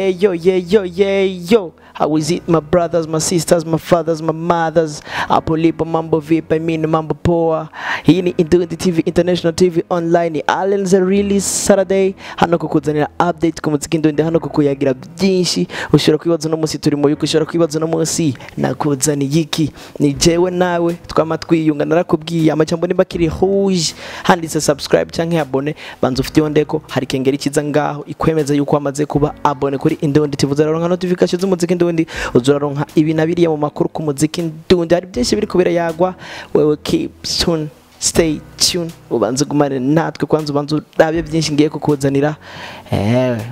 Yo. How is it, my brothers, my sisters, my fathers, my mothers? Hapo lipo mambo vipi? Mimi mambo poa. Hii ni Indundi TV, International TV Online. Allen's a really Saturday. Hano kukuzanira update ku muziki Indundi, hano kukuyagira byinshi. Ushobora kwibaza no munsi turi mu yuko, ushobora kwibaza no munsi nakuzani yiki. Ni jewe nawe twama twiyunga, narakubwiye amajambo nimba kiri rouge handitse subscribe canke abone, banza ufite yondeko hari kengera ikiza ngaho ikwemeza yuko wamaze kuba abone kuri Indundi TV. Uzaronka notification z'umuziki Indundi, uzaronka ibi nabiriye mu makuru ku muziki Indundi. Hari byinshi biri kubera yagwa, wewe keep soon, stay tuned, ubanze gumane natwe kwanza, ubanze urabe byinshi ngiye kukuzanira,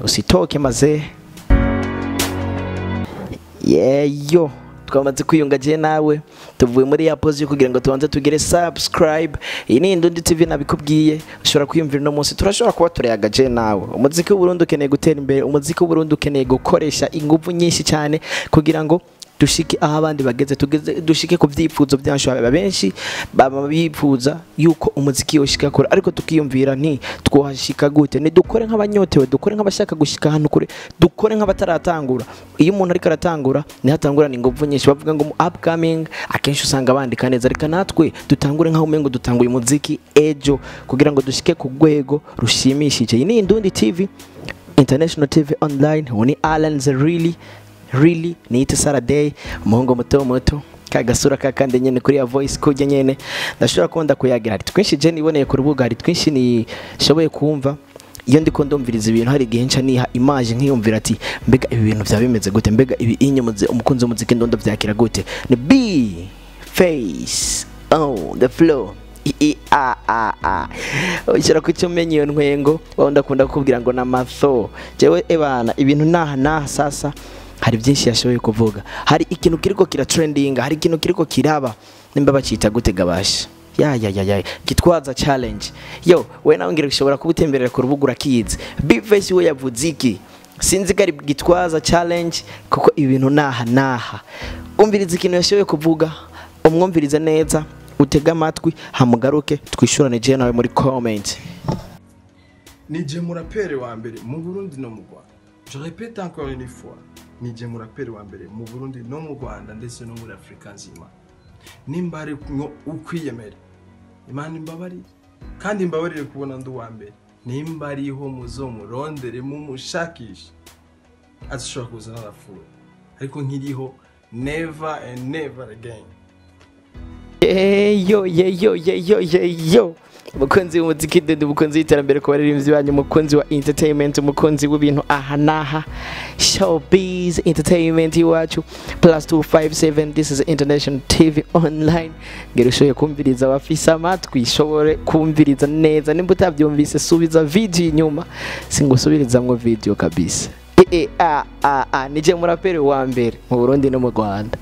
usitoke maze yo twamaze kwiyunga je nawe, tuvuye muri ya pause yo kugira ngo tubanze tugere subscribe. Iyi ni Indundi TV nabikubwiye, ushobora kwiyumvira no munsi turashobora kuba turayaga je nawe. Umuziki w'u Burundi ukeneye gutera imbere, umuziki w'u Burundi ukeneye gukoresha ingufu nyinshi cyane kugira ngo dushike aho abandi bageze, dushike ku byifuzo byacu. Benshi baba bifuza yuko umuziki yoshika kure, ariko tukiyumvira nti twohashika gute? Ni dukore nk'abanyotewe, dukore nk'abashaka gushika hano kure, dukore nk'abataratangura. Iyo umuntu ariko aratangura ni hatangura ni nguvu nyinshi, bavuga ngo upcoming, akenshi usanga abandika neza. Reka natwe dutangure nk'aho umengo dutanguye umuziki ejo kugira ngo dushike ku rwego rushimishije. Iyi ni Indundi TV, International TV Online. Woni Allen's really ni ite Saturday, umuhungu muto kagasura kakande nyene kuri ya voice kujya nyene ndashobora konda kuyagira. Hari twinshi je niboneye ku rubuga, hari twinshi ni shoboye kumva. Iyo ndiko ndomviriza ibintu hari gihe nca niha image nkiyumvira ati mbega ibi bintu bya bimeze gute, mbega ibi inyemuze umukunzi w'umuziki Ndondo byakira gute. Ni B face on the floor. Ushira ku cyo menye iyo ntwengo wanda kunda kubwira ngo na matho jewe ebana ibintu naha sasa. Hari byinshi yashoboye kuvuga, hari ikintu kiriko kira trending, hari ikintu kiriko kiraba nimba bacita gutega basha kitwaza challenge. Yo we nawe ngira ushobora kubutemberera ku rubuga urakize. Big face we yavuze iki sinzi gari gitwaza challenge kuko ibintu naha umviriza ikintu yashoboye kuvuga, umwumviriza neza, utega amatwi hamugaruke twishurane je nawe muri comment. Nije murapere wa mbere mu Burundi no mu Rwanda. Je répète encore une fois, nije murapere wa mbere mu Burundi no mu Rwanda ndetse no muri Afrika nzima. Nimbare kunyo ukwiyemera Imana imbabari kandi imbabarire kubona ndu wa mbere. Nimbariho muzomurondere mu mushakisha azishobora kuzana rafuwe, ariko nkiriho never and never again. Yo mukunzi w'umuziki Indundi, mukunzi w'iterambere ku baririmbyi banyu, mukunzi wa entertainment, mukunzi w'ibintu aha naha, showbiz entertainment iwacu +257. This is International TV Online. Ngero shoye kumviriza abafisa amatwi, shobore kumviriza neza. Nimba utabyumvise subiza video inyuma, singusubirizamwe video kabisa. Nije murapere wa mbere mu Burundi no mu Rwanda.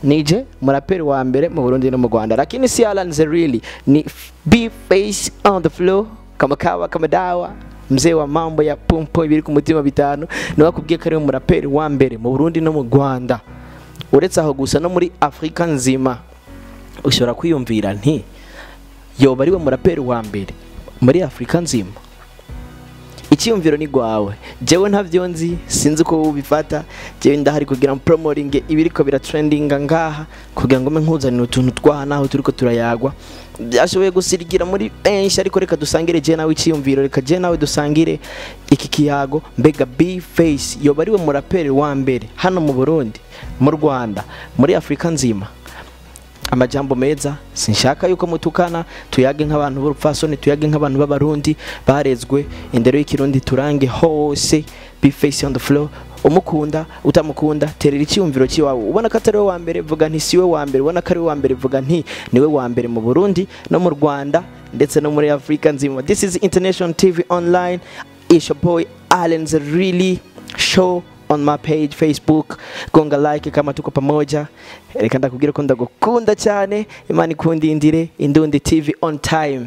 Nije muraperi wa mbere mu Burundi no mu Rwanda, lakini si Allen's really ni be face on the floor kama kawa kama dawa, mzee wa mambo ya pumpo ibiri ku mutima bitanu. Ni wakubwiye kare muraperi wa mbere mu Burundi no mu Rwanda, uretse aho gusa no muri Afrika nzima. Ushobora kwiyumvira nti yoba ari we muraperi wa mbere muri Afrika nzima. Icyumviro ni gwawe, jewe ntavyo nzi, sinzi ko ubifata. Jewe ndahari kugira promoting ibiriko bira trending ngaha kugira ngo nkuzanire utuntu twahanaho turiko turayagwa. Byashoboye gusirigira muri benshi, ariko reka dusangire je nawe icyumviro, reka je nawe dusangire iki kiyago. Mbega B face yoba ari we muraperi wa mbere hano mu Burundi, mu Rwanda, muri Afrika nzima. Amajambo meza sinshaka yuko mutukana, tuyage nk'abantu b'urupfasoni, tuyage nk'abantu b'abarundi barezwe indero y'ikirundi, turange hose. Be face on the floor. Umukunda utamukunda terera icyumviro kiwawe. Ubona ko atari we wa mbere vuga nti siwe wa mbere, ubona ko ari we wa mbere vuga nti niwe wa mbere mu Burundi no mu Rwanda ndetse no muri Afrika nzima. This is International TV Online. It's your boy Allen's really show on my page Facebook. Gonga like kama tuko pamoja. Reka ndakubwira ko ndagukunda cyane. Imana ikundindire. Indundi TV on time.